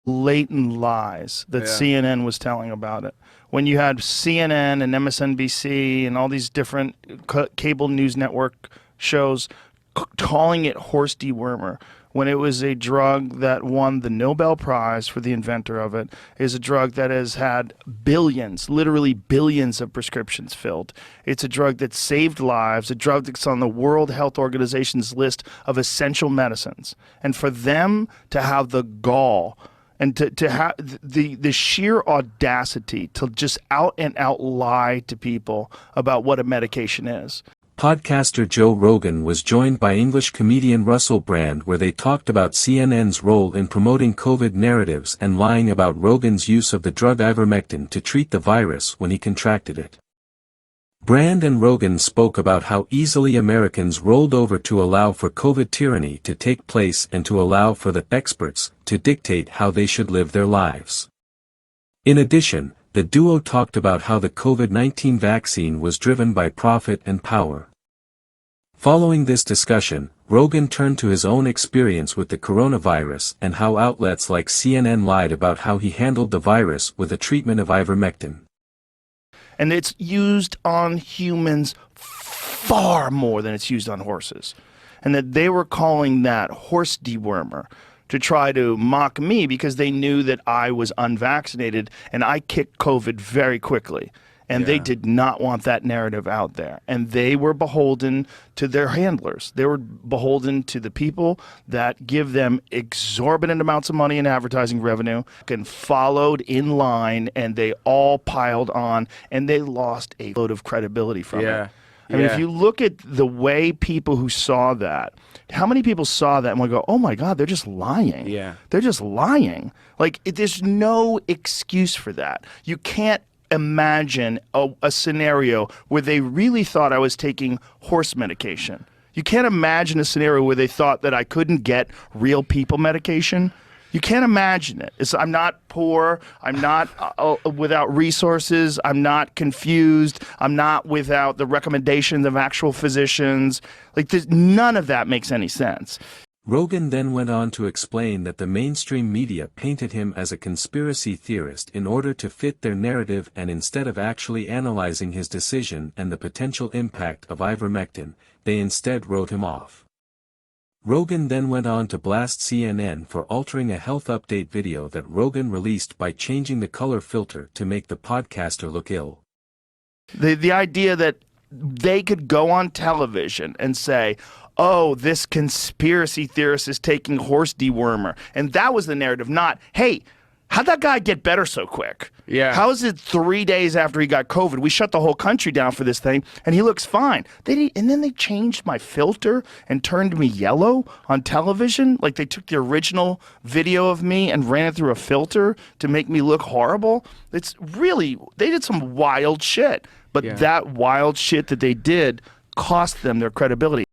blatant lies that CNN was telling about it. When you had CNN and MSNBC and all these different cable news network shows calling it horse dewormer, when it was a drug that won the Nobel Prize for the inventor of it, is a drug that has had billions, literally billions of prescriptions filled. It's a drug that saved lives, a drug that's on the World Health Organization's list of essential medicines. And for them to have the gall and to have the sheer audacity to just out and out lie to people about what a medication is. Podcaster Joe Rogan was joined by English comedian Russell Brand, where they talked about CNN's role in promoting COVID narratives and lying about Rogan's use of the drug Ivermectin to treat the virus when he contracted it. Brand and Rogan spoke about how easily Americans rolled over to allow for COVID tyranny to take place and to allow for the experts to dictate how they should live their lives. In addition, the duo talked about how the COVID-19 vaccine was driven by profit and power. Following this discussion, Rogan turned to his own experience with the coronavirus and how outlets like CNN lied about how he handled the virus with a treatment of ivermectin. And it's used on humans far more than it's used on horses. And that they were calling that horse dewormer to try to mock me because they knew that I was unvaccinated and I kicked COVID very quickly. And they did not want that narrative out there. And they were beholden to their handlers. They were beholden to the people that give them exorbitant amounts of money in advertising revenue and followed in line, and they all piled on, and they lost a load of credibility from it. I mean, if you look at the way people who saw that, how many people saw that and would go, oh my God, they're just lying. They're just lying. Like, there's no excuse for that. You can't imagine a scenario where they really thought I was taking horse medication. You can't imagine a scenario where they thought that I couldn't get real people medication. You can't imagine it. I'm not poor. I'm not without resources. I'm not confused. I'm not without the recommendations of actual physicians. Like, none of that makes any sense. Rogan then went on to explain that the mainstream media painted him as a conspiracy theorist in order to fit their narrative, and instead of actually analyzing his decision and the potential impact of ivermectin, they instead wrote him off. Rogan then went on to blast CNN for altering a health update video that Rogan released by changing the color filter to make the podcaster look ill. The idea that they could go on television and say, oh, this conspiracy theorist is taking horse dewormer. And that was the narrative, not, hey, how'd that guy get better so quick? How is it 3 days after he got COVID, we shut the whole country down for this thing, and he looks fine? And then they changed my filter and turned me yellow on television? Like, they took the original video of me and ran it through a filter to make me look horrible? It's really, they did some wild shit. But that wild shit that they did cost them their credibility.